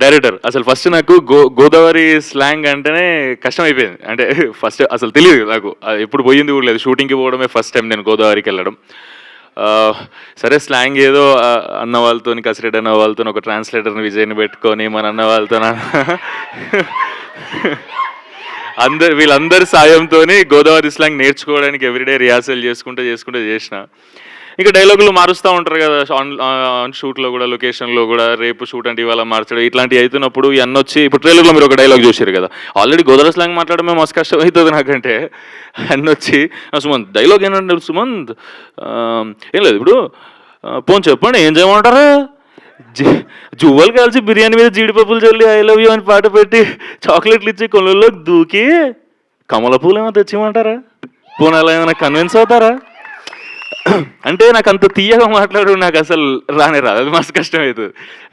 Director అసలు first నాకు Godavari slang అంటేనే కష్టం అయిపోయింది. అంటే ఫస్ట్ అసలు తెలియదు నాకు, ఎప్పుడు పోయింది కూడా లేదు. షూటింగ్కి పోవడమే ఫస్ట్ టైం నేను గోదావరికి వెళ్ళడం. సరే స్లాంగ్ ఏదో అన్న వాళ్ళతో, కసిరెడ్డి అన్న వాళ్ళతో ఒక ట్రాన్స్లేటర్ని విజయ్ని పెట్టుకొని మన అన్న వాళ్ళతో వీళ్ళందరి సాయంతో గోదావరి స్లాంగ్ నేర్చుకోవడానికి ఎవ్రీడే రిహార్సల్ చేసుకుంటూ చేసిన. ఇంకా డైలాగులు మారుస్తూ ఉంటారు కదా ఆన్ షూట్లో కూడా, లొకేషన్లో కూడా. రేపు షూట్ అంటే ఇవాళ మార్చడం ఇట్లాంటివి అవుతున్నప్పుడు ఇవన్నీ వచ్చి, ఇప్పుడు ట్రైలర్లో మీరు ఒక డైలాగ్ చూసారు కదా, ఆల్రెడీ గోదావరి స్లాంగ్ మాట్లాడమే మస్తు కష్టం అవుతుంది నాకంటే. అన్నీ వచ్చి సుమంత్ డైలాగ్ ఏంటంటే, సుమంత్ ఏం లేదు ఇప్పుడు పోను చెప్పండి ఏం చేయమంటారు, జువ్వలు కలిసి బిర్యానీ మీద జీడిపప్పులు చల్లి ఐ లవ్ యూ అని పాట పెట్టి చాక్లెట్లు ఇచ్చి కొనుల్లోకి దూకి కమల పూలు ఏమో తెచ్చిమంటారా, పోనీ అలా ఏమైనా కన్విన్స్ అవుతారా అంటే నాకు అంత తీయగా మాట్లాడు నాకు అసలు రానే రాదు, అది మస్తు కష్టం అవుతుంది.